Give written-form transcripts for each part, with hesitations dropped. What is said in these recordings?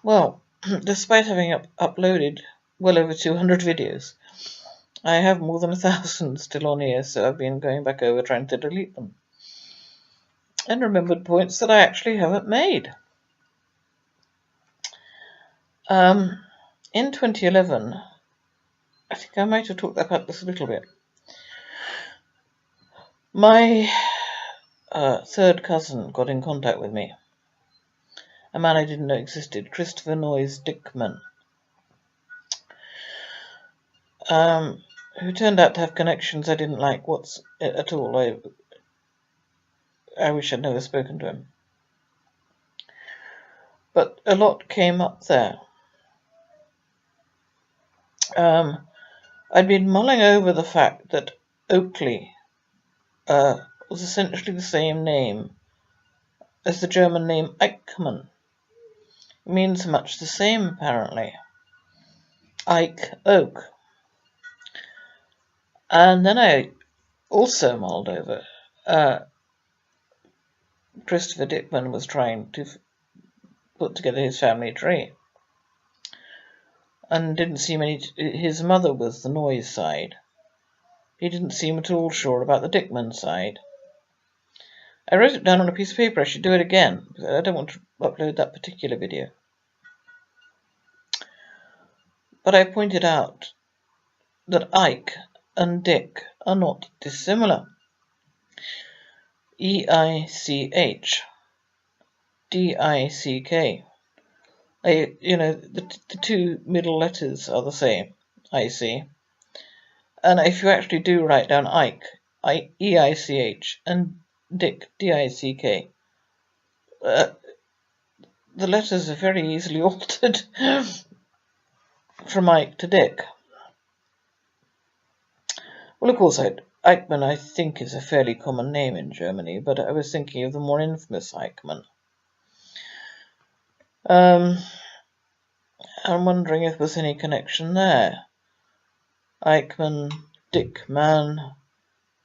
Well, despite having uploaded well over 200 videos, I have more than 1,000 still on here, so I've been going back over trying to delete them. And remembered points that I actually haven't made. In 2011, I think I might have talked about this a little bit. My third cousin got in contact with me. A man I didn't know existed, Christopher Noyes Dickman, who turned out to have connections I didn't like at all. I wish I'd never spoken to him. But a lot came up there. I'd been mulling over the fact that Oakley was essentially the same name as the German name Eichmann. It means much the same, apparently. Eich, oak. And then I also mulled over Christopher Dickman was trying to put together his family tree, and didn't seem his mother was the Noyes side. He didn't seem at all sure about the Dickman side. I wrote it down on a piece of paper. I should do it again, because I don't want to upload that particular video. But I pointed out that Eich and Dick are not dissimilar. EICH, DICK. The two middle letters are the same, IC. And if you actually do write down Eich, EICH, and Dick, DICK, the letters are very easily altered from Eich to Dick. Well, of course, Eichmann, I think, is a fairly common name in Germany, but I was thinking of the more infamous Eichmann. I'm wondering if there's any connection there. Eichmann, Dickman,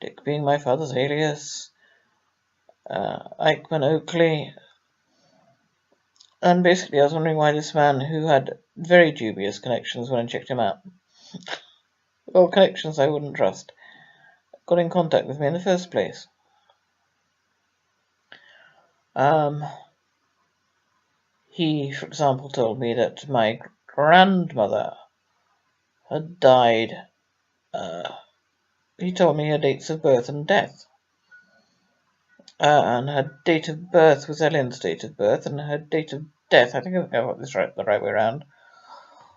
Dick being my father's alias, Eichmann Oakley. And basically I was wondering why this man, who had very dubious connections when I checked him out, well, connections I wouldn't trust, got in contact with me in the first place. He, for example, told me that my grandmother had died. He told me her dates of birth and death. And her date of birth was Ellen's date of birth, and her date of death, I think I got this right the right way around,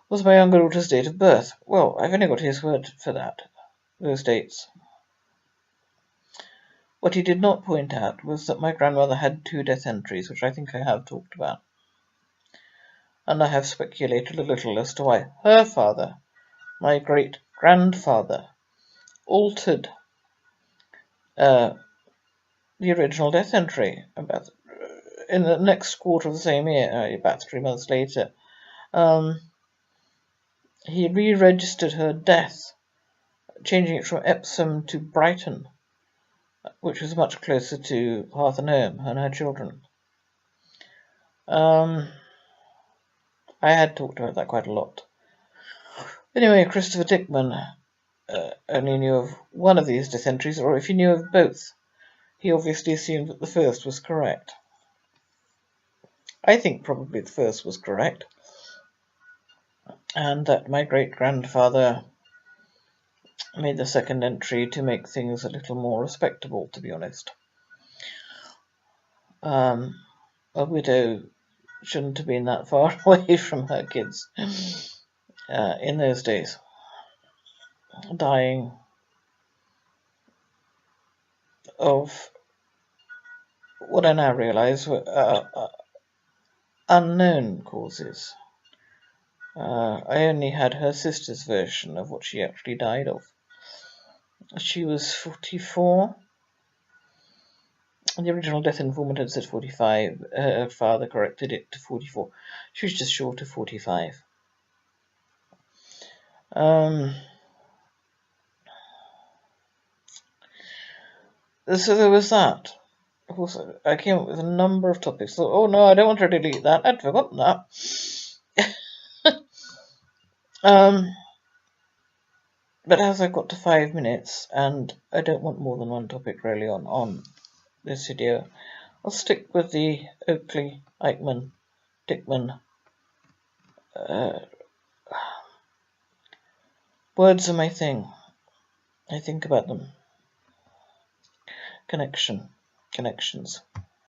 was my younger daughter's date of birth. Well, I've only got his word for that, those dates. What he did not point out was that my grandmother had 2 death entries, which I think I have talked about. And I have speculated a little as to why her father, my great-grandfather, altered the original death entry about in the next quarter of the same year, about 3 months later. He re-registered her death, changing it from Epsom to Brighton, which was much closer to Hearth and Home and her children. I had talked about that quite a lot. Anyway, Christopher Dickman only knew of one of these death entries, or if he knew of both, he obviously assumed that the first was correct. I think probably the first was correct, and that my great-grandfather made the second entry to make things a little more respectable, to be honest. A widow shouldn't have been that far away from her kids in those days, dying of what I now realise were unknown causes. I only had her sister's version of what she actually died of. She was 44. The original death informant had said 45. Her father corrected it to 44. She was just short of 45. So there was that. Of course, I came up with a number of topics. So, oh no, I don't want to delete that. I'd forgotten that. But as I've got to 5 minutes, and I don't want more than one topic really on this video, I'll stick with the Oakley, Eichmann, Dickman. Words are my thing. I think about them. Connections.